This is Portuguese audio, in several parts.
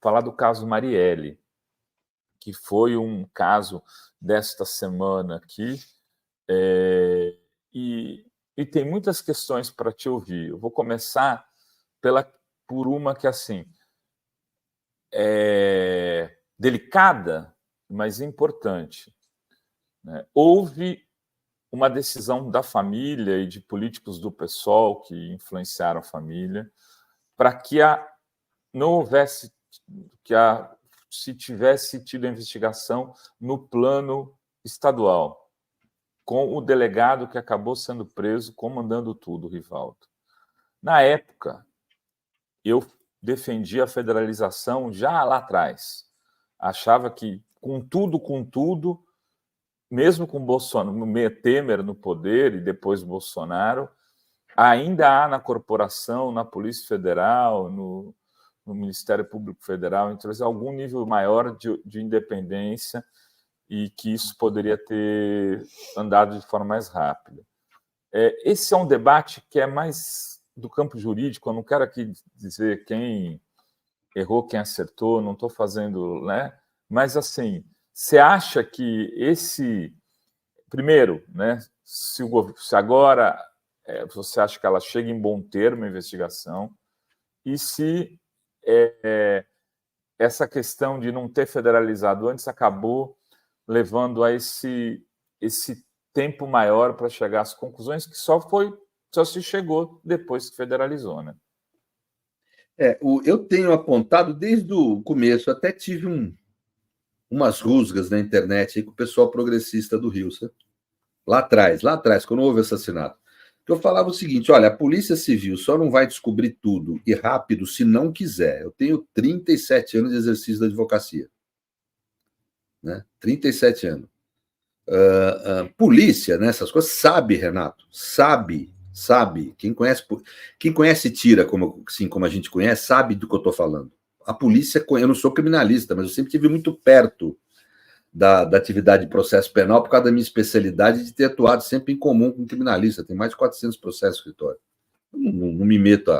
falar do caso Marielle, que foi um caso desta semana aqui, e tem muitas questões para te ouvir. Eu vou começar por uma que, assim, é delicada, mas importante, né? Houve uma decisão da família e de políticos do PSOL que influenciaram a família para que não houvesse, se tivesse tido a investigação no plano estadual, com o delegado que acabou sendo preso, comandando tudo, o Rivaldo. Na época, eu defendi a federalização já lá atrás. Achava que, com tudo, mesmo com Temer no poder e depois Bolsonaro, ainda há na corporação, na Polícia Federal, no Ministério Público Federal, então, algum nível maior de independência e que isso poderia ter andado de forma mais rápida. Esse é um debate que é mais do campo jurídico. Eu não quero aqui dizer quem errou, quem acertou, não estou fazendo, né? Mas, assim, você acha que primeiro, né, se agora você acha que ela chega em bom termo a investigação, e se essa questão de não ter federalizado antes acabou levando a esse tempo maior para chegar às conclusões, que só se chegou depois que federalizou, né? Eu tenho apontado desde o começo, até tive umas rusgas na internet aí com o pessoal progressista do Rio, sabe? Lá atrás, quando houve o assassinato. Eu falava o seguinte: olha, a Polícia Civil só não vai descobrir tudo e rápido se não quiser. Eu tenho 37 anos de exercício da advocacia. Né? 37 anos. Polícia, né, essas coisas, sabe, Renato, sabe. Quem conhece tira, como a gente conhece, sabe do que eu estou falando. A polícia, eu não sou criminalista, mas eu sempre estive muito perto da atividade de processo penal por causa da minha especialidade de ter atuado sempre em comum com criminalista. Tem mais de 400 processos no escritório. Não me meto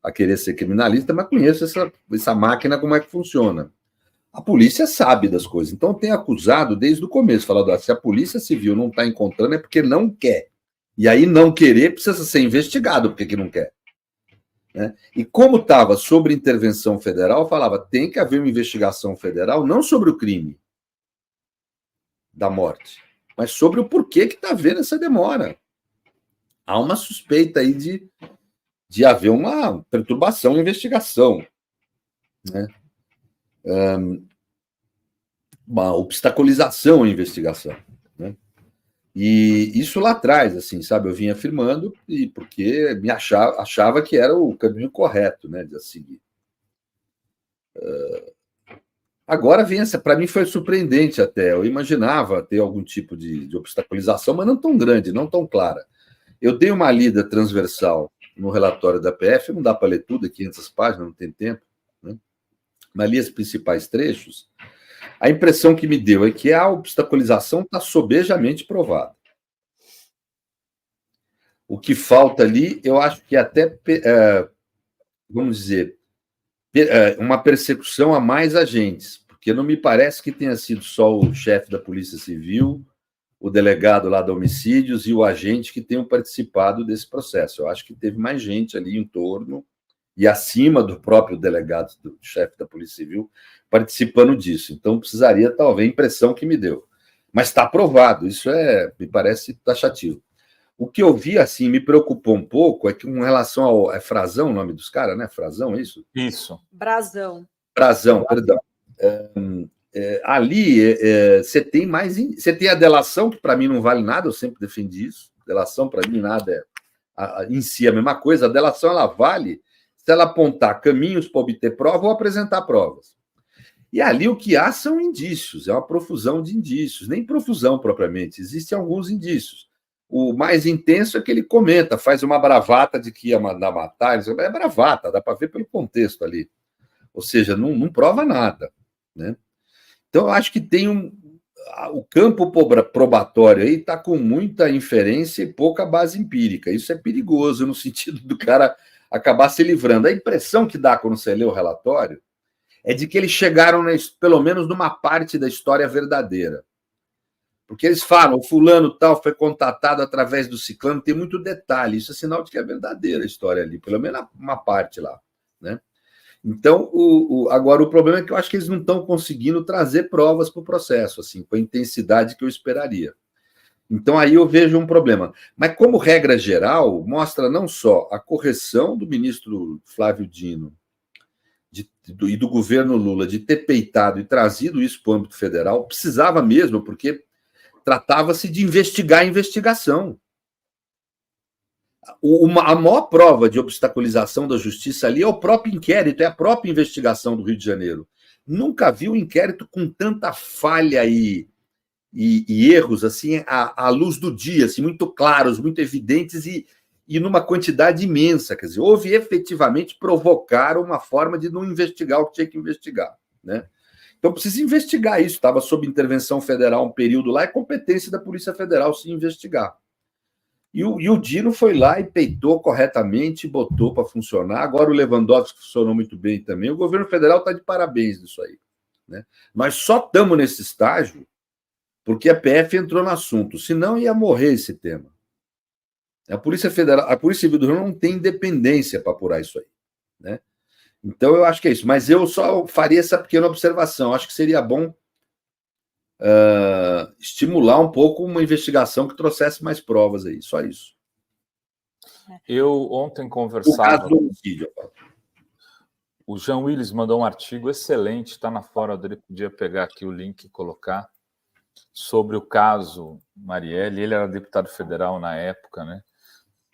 a querer ser criminalista, mas conheço essa máquina, como é que funciona. A polícia sabe das coisas. Então, tem acusado desde o começo, falando: se a Polícia Civil não está encontrando é porque não quer. E aí, não querer precisa ser investigado porque que não quer. Né? E como estava sobre intervenção federal, falava: tem que haver uma investigação federal, não sobre o crime da morte, mas sobre o porquê que está havendo essa demora. Há uma suspeita aí de haver uma perturbação na investigação, né? Uma obstaculização à investigação, né? E isso lá atrás, assim, sabe, eu vinha afirmando, e porque achava que era o caminho correto, né, de a seguir. Agora vem para mim foi surpreendente até. Eu imaginava ter algum tipo de obstaculização, mas não tão grande, não tão clara. Eu dei uma lida transversal no relatório da PF, não dá para ler tudo, 500 páginas, não tem tempo, né? Mas li os principais trechos. A impressão que me deu é que a obstaculização está sobejamente provada. O que falta ali, eu acho que até, vamos dizer, uma persecução a mais agentes, porque não me parece que tenha sido só o chefe da Polícia Civil, o delegado lá da Homicídios e o agente que tenham participado desse processo. Eu acho que teve mais gente ali em torno e acima do próprio delegado, do chefe da Polícia Civil, participando disso. Então, precisaria, talvez, a impressão que me deu. Mas está aprovado, isso me parece taxativo. O que eu vi, assim, me preocupou um pouco é que, com relação ao... É Frazão o nome dos caras, né? Frazão, é isso? Isso. Brazão, perdão. Ali, você tem mais... Você tem a delação, que para mim não vale nada, eu sempre defendi isso. Delação, para mim, nada em si é a mesma coisa. A delação, ela vale se ela apontar caminhos para obter prova ou apresentar provas. E ali o que há são indícios, é uma profusão de indícios, nem profusão propriamente, existem alguns indícios. O mais intenso é que ele comenta, faz uma bravata de que ia mandar matar, é bravata, dá para ver pelo contexto ali. Ou seja, não prova nada, né? Então, eu acho que tem o campo probatório aí está com muita inferência e pouca base empírica. Isso é perigoso no sentido do cara acabar se livrando. A impressão que dá quando você lê o relatório é de que eles chegaram, pelo menos, numa parte da história verdadeira. Porque eles falam, o fulano tal foi contatado através do ciclano, tem muito detalhe, isso é sinal de que é verdadeira a história ali, pelo menos uma parte lá, né? Então, agora o problema é que eu acho que eles não estão conseguindo trazer provas para o processo, assim, com a intensidade que eu esperaria. Então, aí eu vejo um problema. Mas, como regra geral, mostra não só a correção do ministro Flávio Dino e do governo Lula de ter peitado e trazido isso para o âmbito federal, precisava mesmo, porque tratava-se de investigar a investigação. A maior prova de obstaculização da justiça ali é o próprio inquérito, é a própria investigação do Rio de Janeiro. Nunca vi um inquérito com tanta falha e erros assim à luz do dia, assim, muito claros, muito evidentes e numa quantidade imensa. Quer dizer, houve efetivamente provocar uma forma de não investigar o que tinha que investigar, né? Então precisa investigar isso. Estava sob intervenção federal um período lá, é competência da Polícia Federal se investigar. E o Dino foi lá e peitou corretamente, botou para funcionar. Agora o Lewandowski funcionou muito bem também. O governo federal está de parabéns nisso aí, né? Nós só estamos nesse estágio porque a PF entrou no assunto, senão ia morrer esse tema. A Polícia Federal, a Polícia Civil do Rio não tem independência para apurar isso aí, né? Então eu acho que é isso. Mas eu só faria essa pequena observação. Acho que seria bom estimular um pouco uma investigação que trouxesse mais provas aí, só isso. Eu ontem conversava... O caso do homicídio. O Jean Willis mandou um artigo excelente, está na Fora, ele podia pegar aqui o link e colocar, sobre o caso Marielle. Ele era deputado federal na época, né?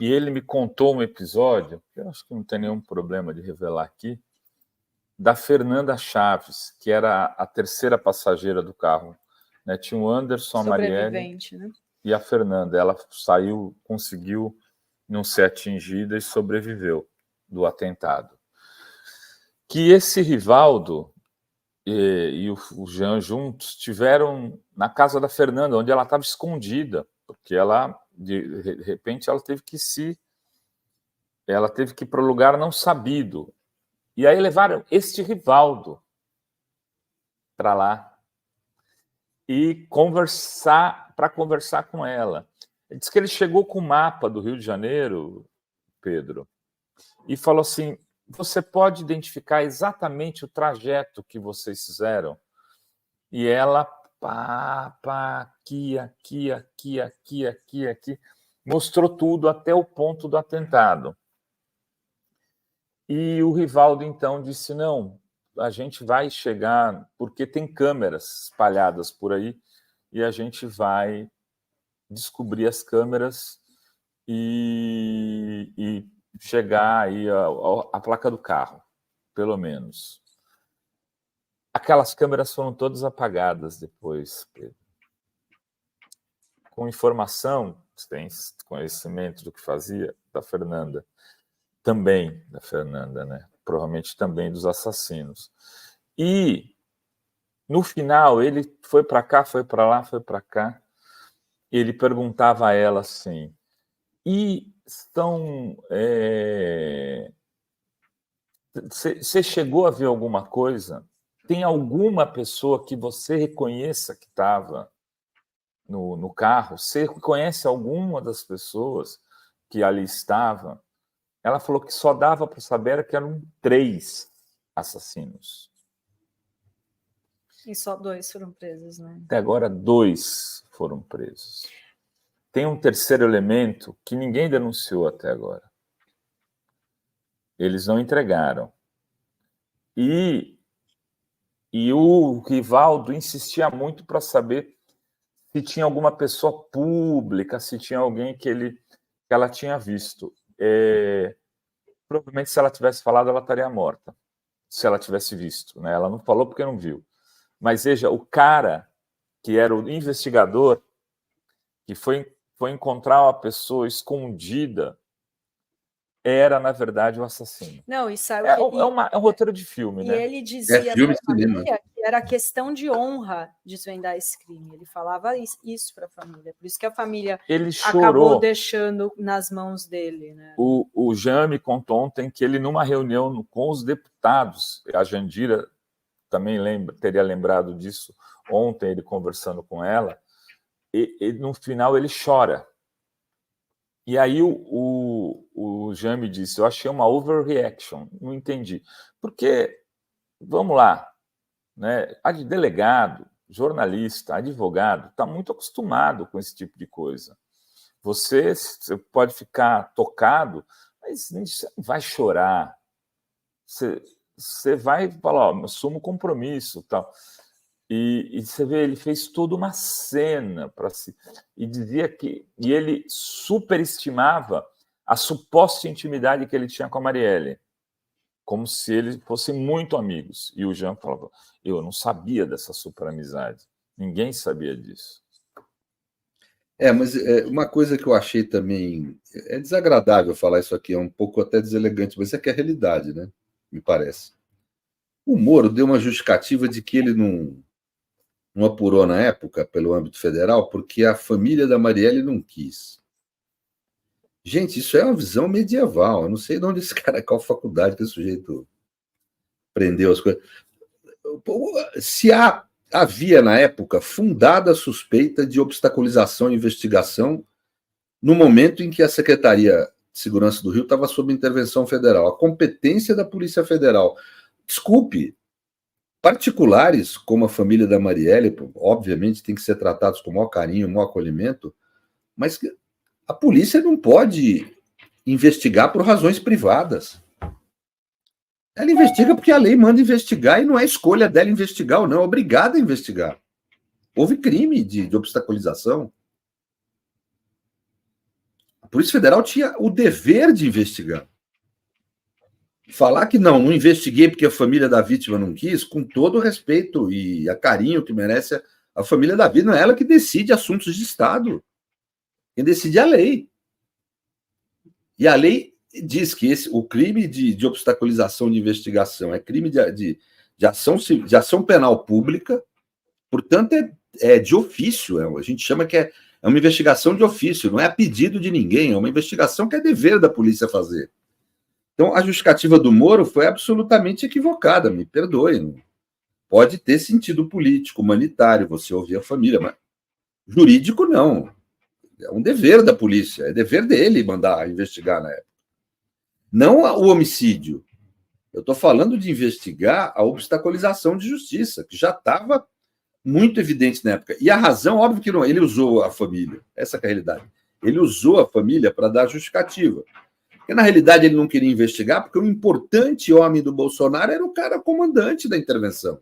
E ele me contou um episódio, que eu acho que não tem nenhum problema de revelar aqui, da Fernanda Chaves, que era a terceira passageira do carro, né? Tinha o Anderson, a Marielle, né? E a Fernanda. Ela saiu, conseguiu não ser atingida e sobreviveu do atentado. Que esse Rivaldo e o Jean juntos estiveram na casa da Fernanda, onde ela estava escondida, porque ela, de repente, ela teve que ir para o lugar não sabido. E aí levaram este Rivaldo para lá e para conversar com ela. Ele disse que ele chegou com o mapa do Rio de Janeiro, Pedro, e falou assim: você pode identificar exatamente o trajeto que vocês fizeram? E ela, aqui, mostrou tudo até o ponto do atentado. E o Rivaldo, então, disse: não, a gente vai chegar, porque tem câmeras espalhadas por aí, e a gente vai descobrir as câmeras e chegar aí a placa do carro, pelo menos. Aquelas câmeras foram todas apagadas depois, Pedro. Com informação, você tem conhecimento do que fazia, da Fernanda, né? Provavelmente também dos assassinos. E, no final, ele foi para cá, foi para lá, foi para cá. Ele perguntava a ela assim: e estão... Você chegou a ver alguma coisa? Tem alguma pessoa que você reconheça que estava no carro? Você conhece alguma das pessoas que ali estavam? Ela falou que só dava para saber que eram 3 assassinos. E só 2 foram presos, né? Até agora, 2 foram presos. Tem um terceiro elemento que ninguém denunciou até agora. Eles não entregaram. E o Rivaldo insistia muito para saber se tinha alguma pessoa pública, se tinha alguém que ela tinha visto. Provavelmente, se ela tivesse falado, ela estaria morta, se ela tivesse visto, né? Ela não falou porque não viu. Mas veja, o cara que era o investigador, que foi encontrar uma pessoa escondida, era, na verdade, o assassino. Não, e sabe é um roteiro de filme, e né? ele dizia filme para a família que era questão de honra desvendar esse crime. Ele falava isso para a família. Por isso que a família acabou deixando nas mãos dele, né? O Jean me contou ontem que ele, numa reunião com os deputados, a Jandira também teria lembrado disso ontem, ele conversando com ela, e no final ele chora. E aí o Jean me disse, eu achei uma overreaction, não entendi. Porque, vamos lá, né? Delegado, jornalista, advogado, está muito acostumado com esse tipo de coisa. Você pode ficar tocado, mas você não vai chorar. Você vai falar, assumo compromisso, tal. E você vê, ele fez toda uma cena para si, e dizia que ele superestimava a suposta intimidade que ele tinha com a Marielle, como se eles fossem muito amigos. E o Jean falava, eu não sabia dessa super amizade, ninguém sabia disso. Mas uma coisa que eu achei também, é desagradável falar isso aqui, é um pouco até deselegante, mas é que é a realidade, né? Me parece. O Moro deu uma justificativa de que ele não apurou na época, pelo âmbito federal, porque a família da Marielle não quis. Gente, isso é uma visão medieval. Eu não sei de onde esse cara, qual faculdade que esse sujeito prendeu as coisas. Se havia, na época, fundada suspeita de obstaculização e investigação no momento em que a Secretaria de Segurança do Rio estava sob intervenção federal. A competência da Polícia Federal. Desculpe, particulares, como a família da Marielle, obviamente tem que ser tratados com o maior carinho, o maior acolhimento, mas a polícia não pode investigar por razões privadas. Ela investiga porque a lei manda investigar e não é escolha dela investigar ou não, é obrigada a investigar. Houve crime de obstaculização. A Polícia Federal tinha o dever de investigar. Falar que não investiguei porque a família da vítima não quis, com todo o respeito e a carinho que merece a família da vítima, não é ela que decide assuntos de Estado. Quem decide é a lei. E a lei diz que o crime de obstaculização de investigação é crime de ação penal pública, portanto, é de ofício. A gente chama que é uma investigação de ofício, não é a pedido de ninguém, é uma investigação que é dever da polícia fazer. Então, a justificativa do Moro foi absolutamente equivocada, me perdoe. Não pode ter sentido político, humanitário, você ouvir a família, mas jurídico não. É um dever da polícia, é dever dele mandar investigar na época. Não o homicídio. Eu estou falando de investigar a obstaculização de justiça, que já estava muito evidente na época. E a razão, óbvio que não, ele usou a família, essa é a realidade. Ele usou a família para dar justificativa. Porque, na realidade, ele não queria investigar, porque o importante homem do Bolsonaro era o cara comandante da intervenção.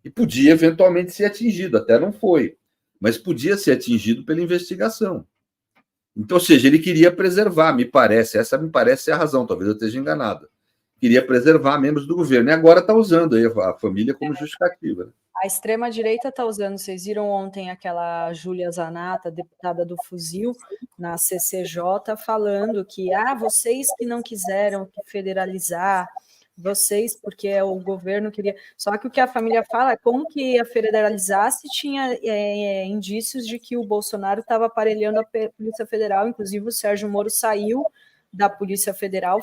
E podia, eventualmente, ser atingido, até não foi, mas podia ser atingido pela investigação. Então, ou seja, ele queria preservar, essa me parece ser a razão, talvez eu esteja enganado. Queria preservar membros do governo, e agora está usando aí a família como justificativa. Né? A extrema-direita está usando, vocês viram ontem aquela Júlia Zanata, deputada do Fuzil, na CCJ, falando que, vocês que não quiseram federalizar, vocês, porque o governo queria... Só que o que a família fala é como que ia federalizar se tinha indícios de que o Bolsonaro estava aparelhando a Polícia Federal, inclusive o Sérgio Moro saiu da Polícia Federal,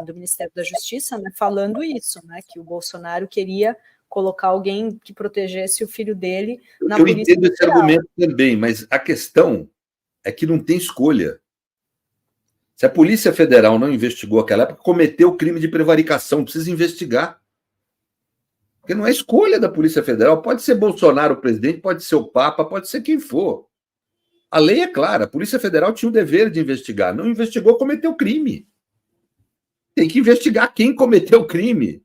do Ministério da Justiça, né, falando isso, né, que o Bolsonaro queria colocar alguém que protegesse o filho dele na Polícia Federal. Eu entendo esse argumento também, mas a questão é que não tem escolha. Se a Polícia Federal não investigou aquela época, cometeu crime de prevaricação, precisa investigar. Porque não é escolha da Polícia Federal. Pode ser Bolsonaro o presidente, pode ser o Papa, pode ser quem for. A lei é clara. A Polícia Federal tinha o dever de investigar. Não investigou, cometeu crime. Tem que investigar quem cometeu o crime.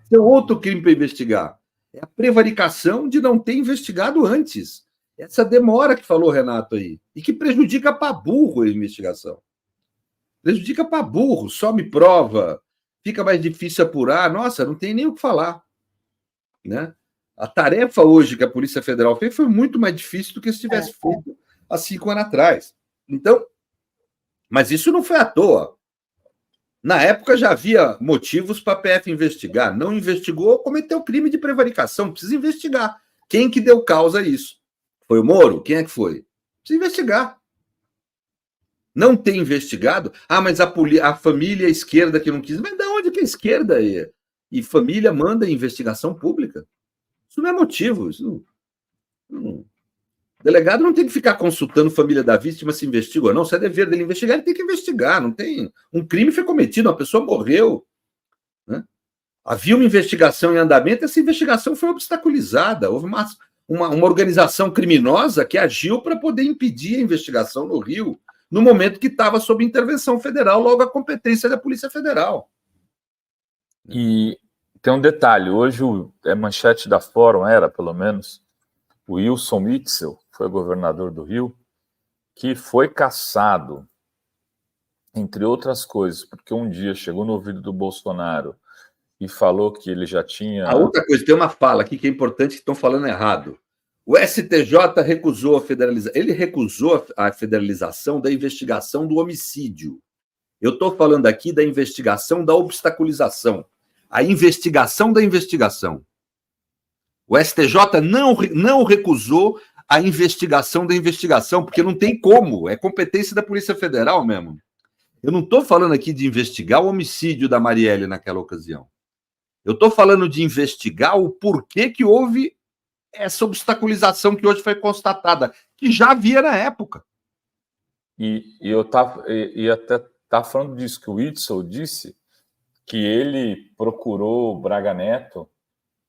Tem outro crime para investigar. É a prevaricação de não ter investigado antes. Essa demora que falou o Renato aí. E que prejudica para burro a investigação. Prejudica para burro, some prova, fica mais difícil apurar. Nossa, não tem nem o que falar. Né? A tarefa hoje que a Polícia Federal fez foi muito mais difícil do que se tivesse feito há 5 anos atrás. Então, mas isso não foi à toa. Na época já havia motivos para a PF investigar. Não investigou, cometeu crime de prevaricação. Precisa investigar. Quem que deu causa a isso? Foi o Moro? Quem é que foi? Precisa investigar. Não tem investigado? Mas a família esquerda que não quis. Mas de onde que a esquerda e família manda investigação pública. Isso não é motivo. O delegado não tem que ficar consultando a família da vítima se investiga ou não. Se é dever dele investigar, ele tem que investigar. Não tem. Um crime foi cometido, uma pessoa morreu. Né? Havia uma investigação em andamento, essa investigação foi obstaculizada. Houve uma organização criminosa que agiu para poder impedir a investigação no Rio, no momento que estava sob intervenção federal, logo a competência da Polícia Federal. E tem um detalhe, hoje é manchete da Fórum, era pelo menos, o Wilson Witzel, foi governador do Rio, que foi cassado, entre outras coisas, porque um dia chegou no ouvido do Bolsonaro e falou que ele já tinha... A outra coisa, tem uma fala aqui que é importante, que estão falando errado. O STJ recusou a federalização. Ele recusou a federalização da investigação do homicídio. Eu estou falando aqui da investigação da obstaculização. A investigação da investigação. O STJ não recusou a investigação da investigação, porque não tem como. É competência da Polícia Federal mesmo. Eu não estou falando aqui de investigar o homicídio da Marielle naquela ocasião. Eu estou falando de investigar o porquê que houve essa obstaculização que hoje foi constatada, que já havia na época. E até estava falando disso, que o Witzel disse que ele procurou o Braga Neto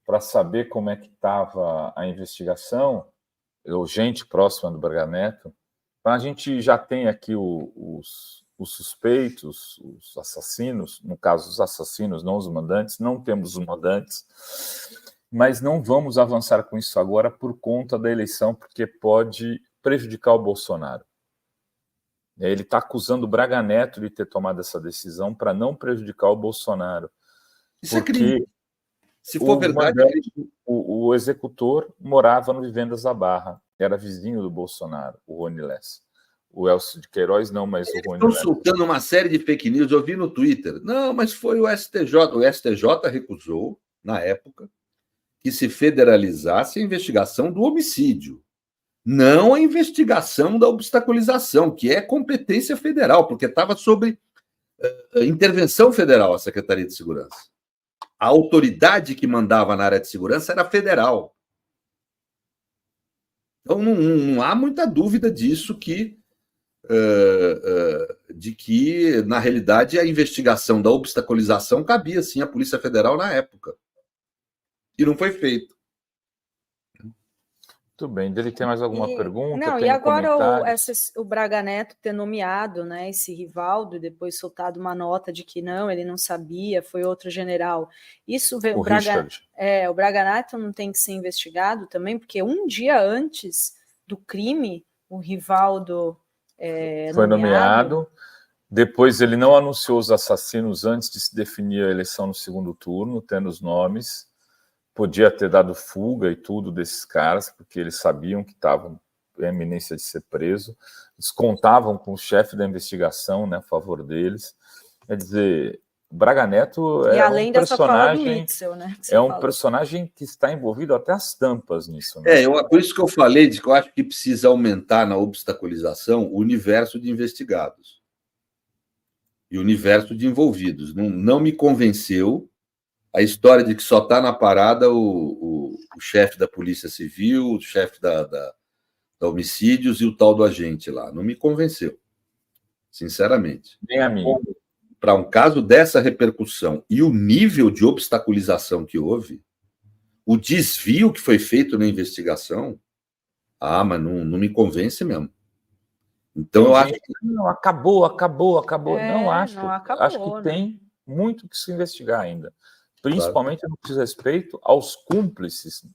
para saber como é que estava a investigação, ou gente próxima do Braga Neto. Então, a gente já tem aqui os suspeitos, os assassinos, no caso os assassinos, não os mandantes, não temos os mandantes, mas não vamos avançar com isso agora por conta da eleição, porque pode prejudicar o Bolsonaro. Ele está acusando o Braga Neto de ter tomado essa decisão para não prejudicar o Bolsonaro. Isso porque é crime. Se for verdade, o executor morava no Vivendas da Barra, era vizinho do Bolsonaro, o Rony Lessa. O Elcio de Queiroz não, mas o Rony Lessa. Estão soltando uma série de fake news, eu vi no Twitter. Não, mas foi o STJ. O STJ recusou, na época, que se federalizasse a investigação do homicídio, não a investigação da obstaculização, que é competência federal, porque estava sob intervenção federal a Secretaria de Segurança. A autoridade que mandava na área de segurança era federal. Então, não há muita dúvida disso, de que, na realidade, a investigação da obstaculização cabia, sim, à Polícia Federal na época. E não foi feito. Muito bem. Ele tem mais alguma pergunta? Não, e agora o Braga Neto ter nomeado, né, esse Rivaldo e depois soltado uma nota de que não, ele não sabia, foi outro general. Isso o Braga Neto não tem que ser investigado também, porque um dia antes do crime, o Rivaldo foi nomeado. Depois ele não anunciou os assassinos antes de se definir a eleição no segundo turno, tendo os nomes. Podia ter dado fuga e tudo desses caras, porque eles sabiam que estavam em eminência de ser preso. Eles contavam com o chefe da investigação, né, a favor deles. Quer dizer, o Braga Neto é um personagem, Witzel, né, personagem que está envolvido até as tampas nisso. Né? Por isso que eu falei de que eu acho que precisa aumentar na obstaculização o universo de investigados e o universo de envolvidos. Não me convenceu a história de que só está na parada o chefe da Polícia Civil, o chefe da Homicídios e o tal do agente lá. Não me convenceu, sinceramente. Nem a mim. Para um caso dessa repercussão e o nível de obstaculização que houve, o desvio que foi feito na investigação, mas não me convence mesmo. Então, eu acho que... Não, acabou. Não acho. Não acabou, acho que tem muito que se investigar ainda. Principalmente no que diz respeito aos cúmplices,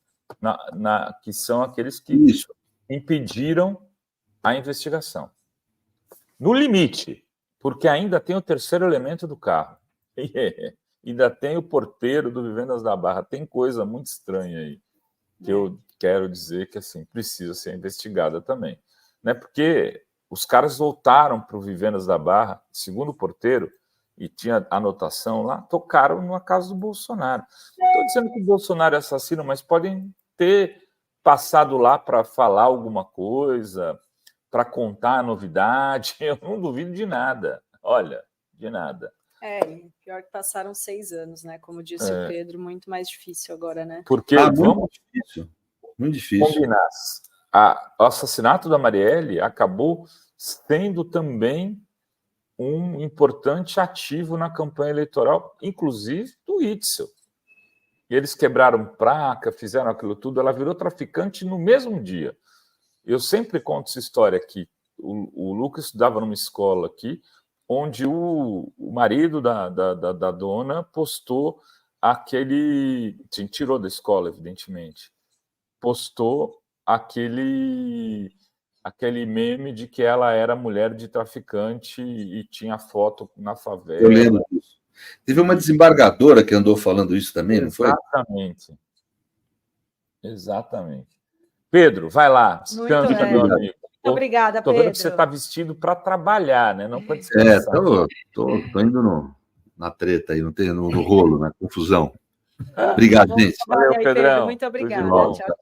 que são aqueles que impediram a investigação. No limite, porque ainda tem o terceiro elemento do carro. Ainda tem o porteiro do Vivendas da Barra. Tem coisa muito estranha aí, que eu quero dizer que assim, precisa ser investigada também. Né? Porque os caras voltaram para o Vivendas da Barra, segundo o porteiro, e tinha anotação lá, tocaram na casa do Bolsonaro. Não estou dizendo que o Bolsonaro é assassino, mas podem ter passado lá para falar alguma coisa, para contar a novidade. Eu não duvido de nada. Olha, de nada. Pior que passaram 6 anos, né? Como disse o Pedro, muito mais difícil agora, né? Porque muito difícil. Muito difícil. Combinar. O assassinato da Marielle acabou sendo também um importante ativo na campanha eleitoral, inclusive do Witzel. E eles quebraram placa, fizeram aquilo tudo, ela virou traficante no mesmo dia. Eu sempre conto essa história aqui. O Lucas estudava numa escola aqui, onde o marido da dona postou aquele... Tirou da escola, evidentemente. Postou aquele meme de que ela era mulher de traficante e tinha foto na favela. Eu lembro disso. Teve uma desembargadora que andou falando isso também, não foi? Exatamente. Pedro, vai lá. Descansa, meu amigo. Muito obrigada, Pedro. Estou vendo que você está vestido para trabalhar, né? Não para descansar. Tô indo na treta aí, no rolo, na confusão. Obrigado, gente. Valeu, Pedrão. Muito obrigada. Tchau.